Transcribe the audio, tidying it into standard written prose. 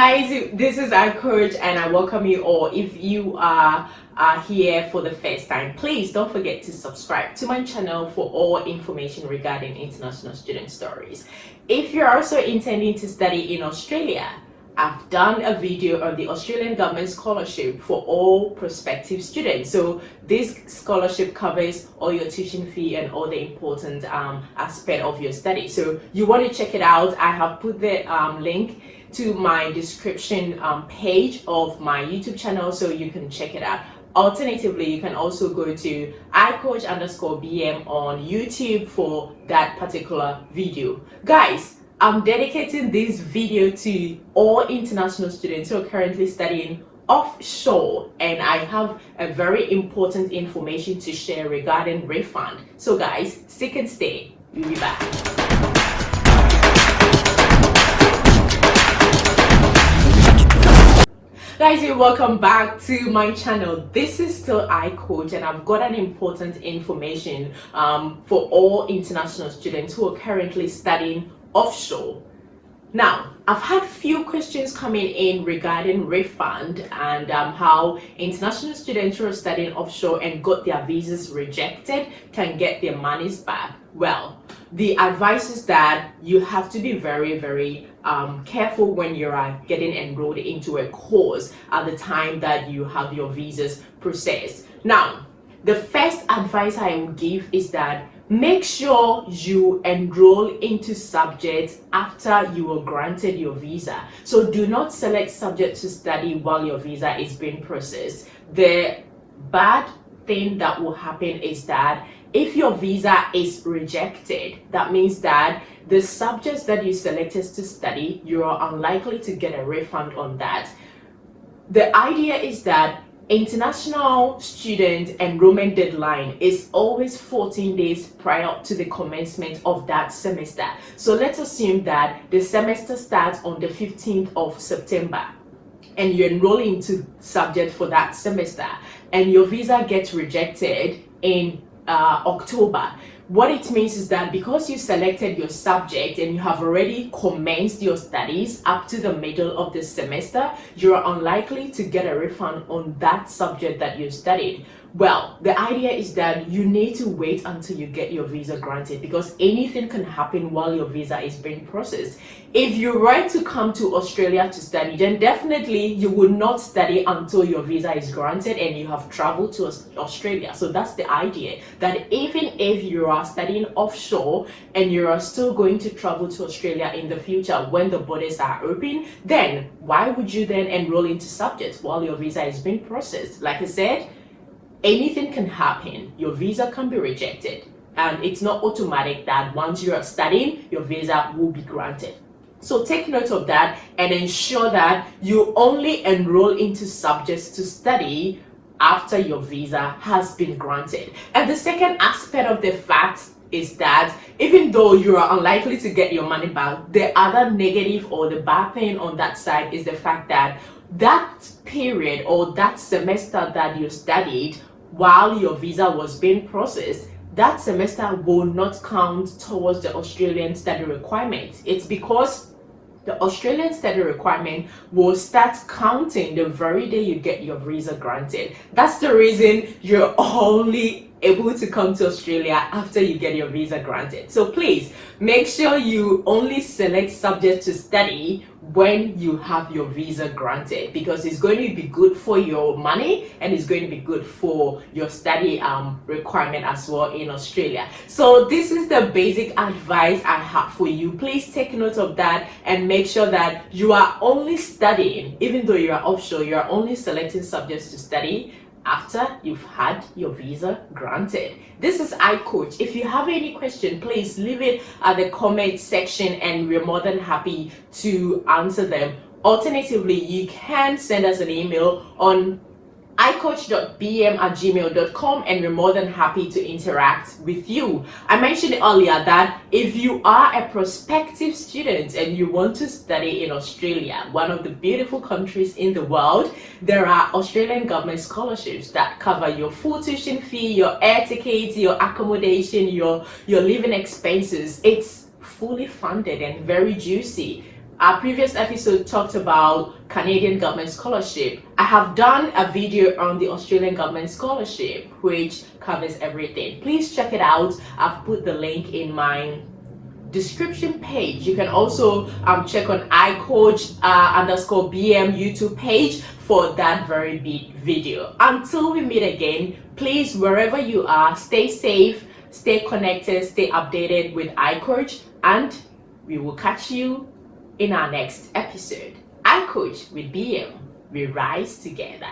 guys, this is our coach and I welcome you all. If you are here for the first time, please don't forget to subscribe to my channel for all information regarding international student stories. If you're also intending to study in Australia, I've done a video on the Australian government scholarship for all prospective students. So this scholarship covers all your tuition fee and all the important aspect of your study. So you want to check it out. I have put the link to my description page of my YouTube channel so you can check it out. Alternatively, you can also go to iCoach_BM on YouTube for that particular video. Guys, I'm dedicating this video to all international students who are currently studying offshore, and I have a very important information to share regarding refund. So guys, stick and stay. We'll be back. Guys, you're welcome back to my channel. This is still iCoach and I've got an important information for all international students who are currently studying offshore. Now, I've had few questions coming in regarding refund and how international students who are studying offshore and got their visas rejected can get their monies back. Well, the advice is that you have to be very careful when you are getting enrolled into a course at the time that you have your visas processed. Now, the first advice I will give is that make sure you enroll into subjects after you are granted your visa. So do not select subjects to study while your visa is being processed. The bad thing that will happen is that if your visa is rejected, that means that the subjects that you selected to study, you are unlikely to get a refund on that. The idea is that international student enrollment deadline is always 14 days prior to the commencement of that semester. So let's assume that the semester starts on the 15th of September and you enroll into subject for that semester and your visa gets rejected in October. What it means is that because you selected your subject and you have already commenced your studies up to the middle of the semester, you are unlikely to get a refund on that subject that you studied. Well, the idea is that you need to wait until you get your visa granted because anything can happen while your visa is being processed. If you're right to come to Australia to study, then definitely you will not study until your visa is granted and you have traveled to Australia. So that's the idea, that even if you are studying offshore and you are still going to travel to Australia in the future when the borders are open, then why would you then enroll into subjects while your visa is being processed? Like I said, anything can happen. Your visa can be rejected and it's not automatic that once you are studying, your visa will be granted. So take note of that and ensure that you only enroll into subjects to study after your visa has been granted. And the second aspect of the fact is that even though you are unlikely to get your money back, the other negative or the bad thing on that side is the fact that that period or that semester that you studied while your visa was being processed, that semester will not count towards the Australian study requirements. It's because the Australian study requirement will start counting the very day you get your visa granted. That's the reason you're only able to come to Australia after you get your visa granted. So please make sure you only select subject to study when you have your visa granted, because it's going to be good for your money and it's going to be good for your study requirement as well in Australia. So this is the basic advice I have for you. Please take note of that and make sure that you are only studying, even though you are offshore, you are only selecting subjects to study after you've had your visa granted. This is iCoach. If you have any question, please leave it at the comment section and we're more than happy to answer them. Alternatively, you can send us an email on icoach.bm@gmail.com and we're more than happy to interact with you. I mentioned earlier that if you are a prospective student and you want to study in Australia, one of the beautiful countries in the world, there are Australian government scholarships that cover your full tuition fee, your air tickets, your accommodation, your living expenses. It's fully funded and very juicy. our previous episode talked about Canadian government scholarship. I have done a video on the Australian government scholarship, which covers everything. Please check it out. I've put the link in my description page. You can also check on iCoach_BM YouTube page for that very big video. Until we meet again, please, wherever you are, stay safe, stay connected, stay updated with iCoach, and we will catch you in our next episode. iCoach with BM, we rise together.